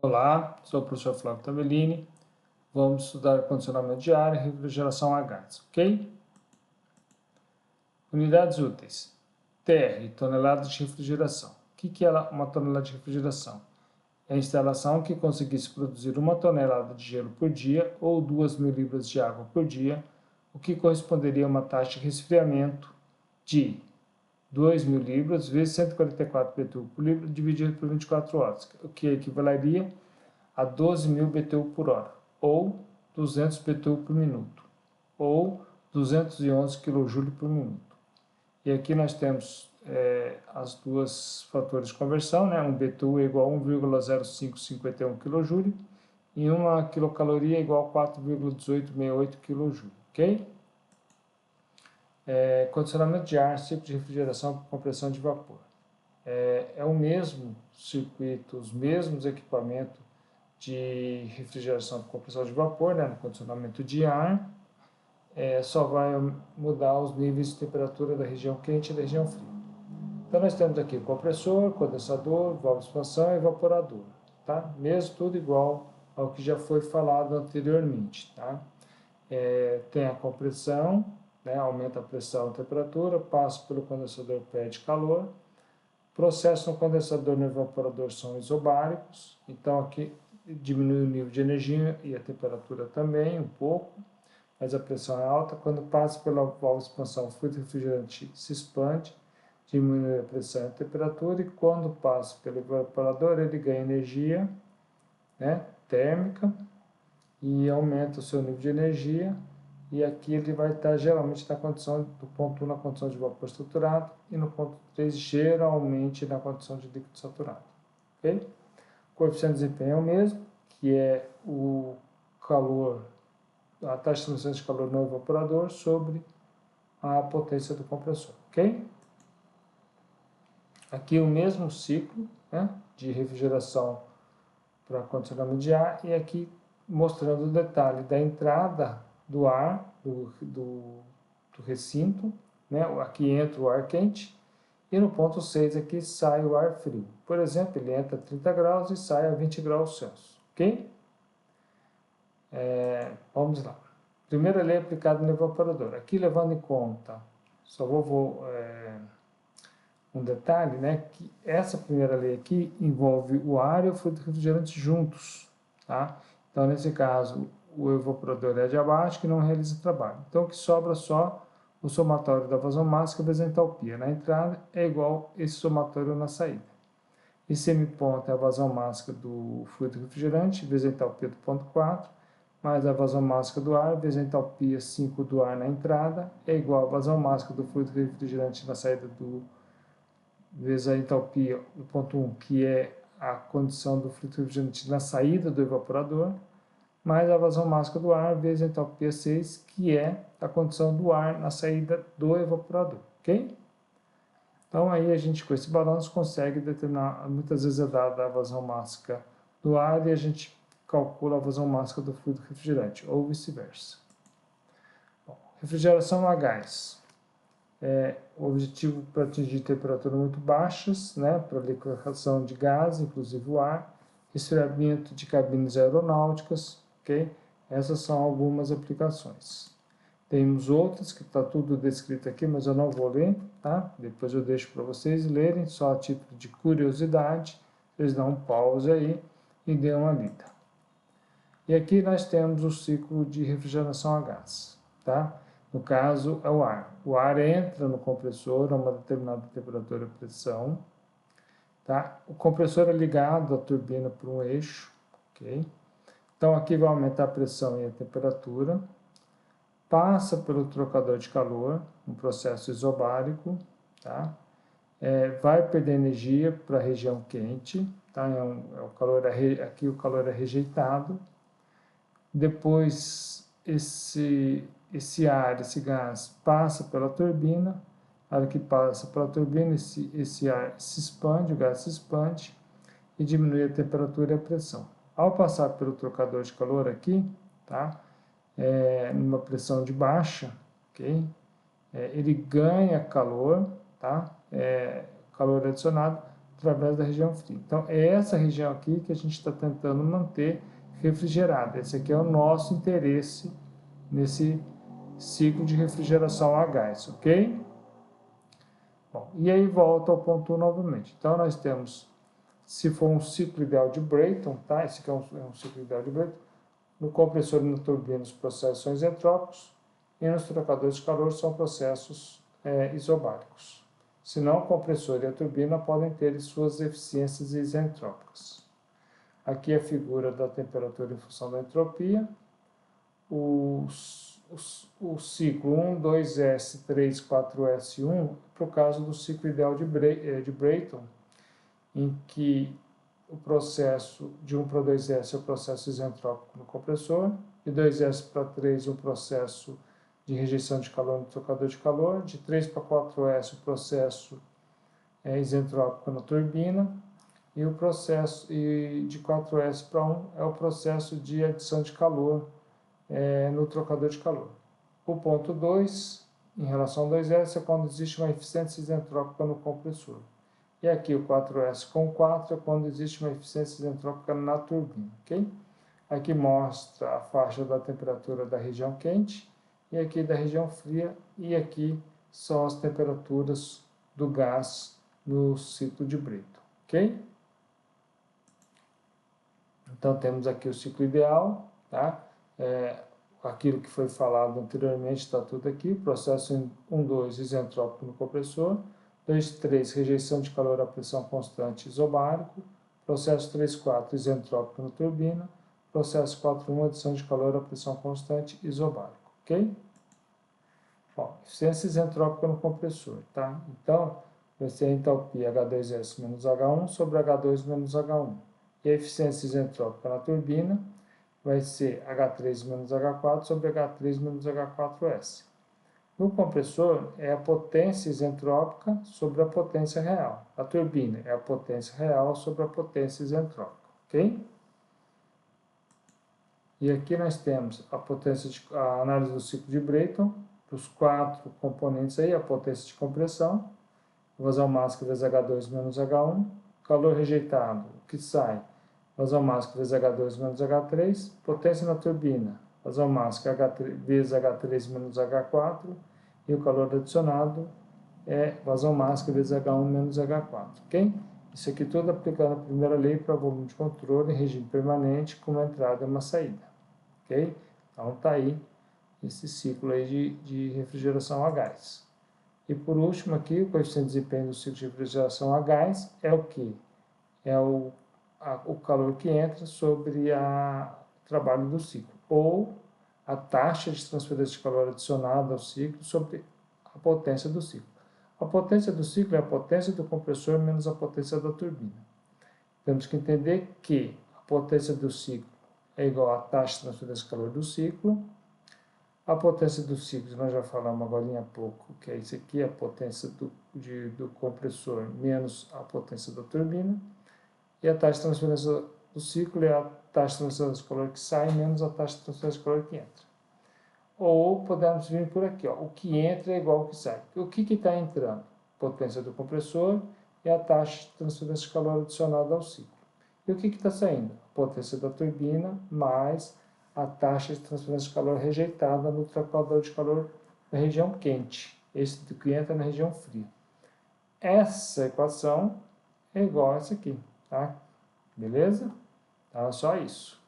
Olá, sou o professor Flávio Tabellini. Vamos estudar condicionamento de ar e refrigeração a gás, ok? Unidades úteis. TR, toneladas de refrigeração. O que é uma tonelada de refrigeração? É a instalação que conseguisse produzir 1 tonelada de gelo por dia ou 2.000 libras de água por dia, o que corresponderia a uma taxa de resfriamento de 2.000 libras vezes 144 BTU por libra dividido por 24 horas, o que equivaleria a 12.000 BTU por hora, ou 200 BTU por minuto, ou 211 kJ por minuto. E aqui nós temos as duas fatores de conversão, né? Um BTU é igual a 1,0551 kJ e uma quilocaloria é igual a 4,1868 kJ, ok? Condicionamento de ar, ciclo de refrigeração por compressão de vapor. É o mesmo circuito, os mesmos equipamentos de refrigeração por compressão de vapor, né, no condicionamento de ar, só vai mudar os níveis de temperatura da região quente e da região fria. Então nós temos aqui o compressor, condensador, válvula de expansão e evaporador, tá? Mesmo tudo igual ao que já foi falado anteriormente, tá? Tem a compressão, né, aumenta a pressão e a temperatura, passa pelo condensador, perde calor. Processo no condensador e no evaporador são isobáricos, então aqui diminui o nível de energia e a temperatura também um pouco, mas a pressão é alta. Quando passa pela válvula de expansão, o fluido refrigerante se expande, diminui a pressão e a temperatura, e quando passa pelo evaporador, ele ganha energia, né, térmica, e aumenta o seu nível de energia, e aqui ele vai estar geralmente na condição do ponto 1 na condição de vapor estruturado e no ponto 3 geralmente na condição de líquido saturado, ok? O coeficiente de desempenho é o mesmo, que é o calor, a taxa de transferência de calor no evaporador sobre a potência do compressor, ok? Aqui o mesmo ciclo, né, de refrigeração para condicionamento de ar, e aqui mostrando o detalhe da entrada do ar, do recinto, né? Aqui entra o ar quente, e no ponto 6 aqui sai o ar frio. Por exemplo, ele entra a 30 graus e sai a 20 graus Celsius, ok? Vamos lá. Primeira lei aplicada no evaporador. Aqui levando em conta, só vou um detalhe, né, que essa primeira lei aqui envolve o ar e o fluido refrigerante juntos, tá? Então, nesse caso, o evaporador é adiabático e não realiza trabalho. Então, o que sobra só o somatório da vazão máxima vezes a entalpia. Na entrada é igual esse somatório na saída. E semiponto é a vazão máxima do fluido refrigerante vezes a entalpia do ponto 4, mais a vazão máxima do ar vezes a entalpia 5 do ar na entrada, é igual a vazão máxima do fluido refrigerante na saída vezes a entalpia do ponto 1, que é a condição do fluido refrigerante na saída do evaporador, mais a vazão máxima do ar vezes a entalpia 6, que é a condição do ar na saída do evaporador, ok? Então aí a gente com esse balanço consegue determinar, muitas vezes é dada a vazão máxima do ar e a gente calcula a vazão máxima do fluido refrigerante, ou vice-versa. Refrigeração a gás. O objetivo para atingir temperaturas muito baixas, né, para liquefação de gás, inclusive o ar, resfriamento de cabines aeronáuticas, ok? Essas são algumas aplicações. Temos outras que está tudo descrito aqui, mas eu não vou ler, tá? Depois eu deixo para vocês lerem, só a título de curiosidade. Vocês dão um pause aí e dêem uma lida. E aqui nós temos o ciclo de refrigeração a gás, tá? No caso, é o ar. O ar entra no compressor a uma determinada temperatura e pressão, tá? O compressor é ligado à turbina por um eixo, ok? Então, aqui vai aumentar a pressão e a temperatura, passa pelo trocador de calor, um processo isobárico, tá? Vai perder energia para a região quente, tá? Aqui o calor é rejeitado. Depois, esse ar, esse gás, passa pela turbina. A hora que passa pela turbina, esse ar se expande, o gás se expande e diminui a temperatura e a pressão. Ao passar pelo trocador de calor aqui, tá? Numa pressão de baixa, ok? Ele ganha calor, tá? Calor adicionado através da região fria. Então, é essa região aqui que a gente está tentando manter refrigerada. Esse aqui é o nosso interesse nesse ciclo de refrigeração a gás, ok? Bom, e aí volta ao ponto 1 novamente. Então, nós temos, se for um ciclo ideal de Brayton, tá? Esse aqui é um ciclo ideal de Brayton. No compressor e na turbina, os processos são isentrópicos, e nos trocadores de calor são processos isobáricos. Senão, o compressor e a turbina podem ter suas eficiências isentrópicas. Aqui a figura da temperatura em função da entropia. O ciclo 1, 2S, 3, 4S1, para o caso do ciclo ideal de Brayton, em que o processo de 1 para 2S é o processo isentrópico no compressor, de 2S para 3 um processo de rejeição de calor no trocador de calor, de 3 para 4S o processo isentrópico na turbina, e o processo de 4S para 1 é o processo de adição de calor no trocador de calor. O ponto 2, em relação ao 2S, é quando existe uma eficiência isentrópica no compressor. E aqui o 4S com 4 é quando existe uma eficiência isentrópica na turbina, ok? Aqui mostra a faixa da temperatura da região quente, e aqui da região fria, e aqui são as temperaturas do gás no ciclo de Brayton, ok? Então, temos aqui o ciclo ideal, tá? Aquilo que foi falado anteriormente está tudo aqui, processo 1, 2, isentrópico no compressor, 2, 3, rejeição de calor à pressão constante isobárico, processo 3, 4, isentrópico na turbina, processo 4, 1, adição de calor à pressão constante isobárico, ok? Bom, eficiência isentrópica no compressor, tá? Então, vai ser a entalpia H2S menos H1 sobre H2 menos H1. E a eficiência isentrópica na turbina vai ser H3 menos H4 sobre H3 menos H4S. No compressor, é a potência isentrópica sobre a potência real. A turbina é a potência real sobre a potência isentrópica, ok? E aqui nós temos a análise do ciclo de Brayton, os 4 componentes aí, a potência de compressão, vazão máximo vezes H2 menos H1, calor rejeitado, o que sai, vazão máximo vezes H2 menos H3, potência na turbina, vazão máximo vezes H3 menos H4, e o calor adicionado é vazão máximo vezes H1 menos H4, ok? Isso aqui tudo aplicando a primeira lei para volume de controle em regime permanente com uma entrada e uma saída, ok? Então tá aí esse ciclo aí de refrigeração a gás. E por último aqui, o coeficiente de desempenho do ciclo de refrigeração a gás é o que? É o calor que entra sobre o trabalho do ciclo, ou a taxa de transferência de calor adicionada ao ciclo sobre a potência do ciclo. A potência do ciclo é a potência do compressor menos a potência da turbina. Temos que entender que a potência do ciclo é igual à taxa de transferência de calor do ciclo. A potência do ciclo, nós já falamos agora há pouco, que é isso aqui, a potência do compressor menos a potência da turbina. E a taxa de transferência do ciclo é a taxa de transferência de calor que sai menos a taxa de transferência de calor que entra. Ou podemos vir por aqui, ó, o que entra é igual ao que sai. O que está entrando? Potência do compressor e a taxa de transferência de calor adicionada ao ciclo. E o que está saindo? Potência da turbina mais a taxa de transferência de calor rejeitada no trocador de calor na região quente. Esse que entra na região fria. Essa equação é igual a essa aqui, tá? Beleza? Então é só isso.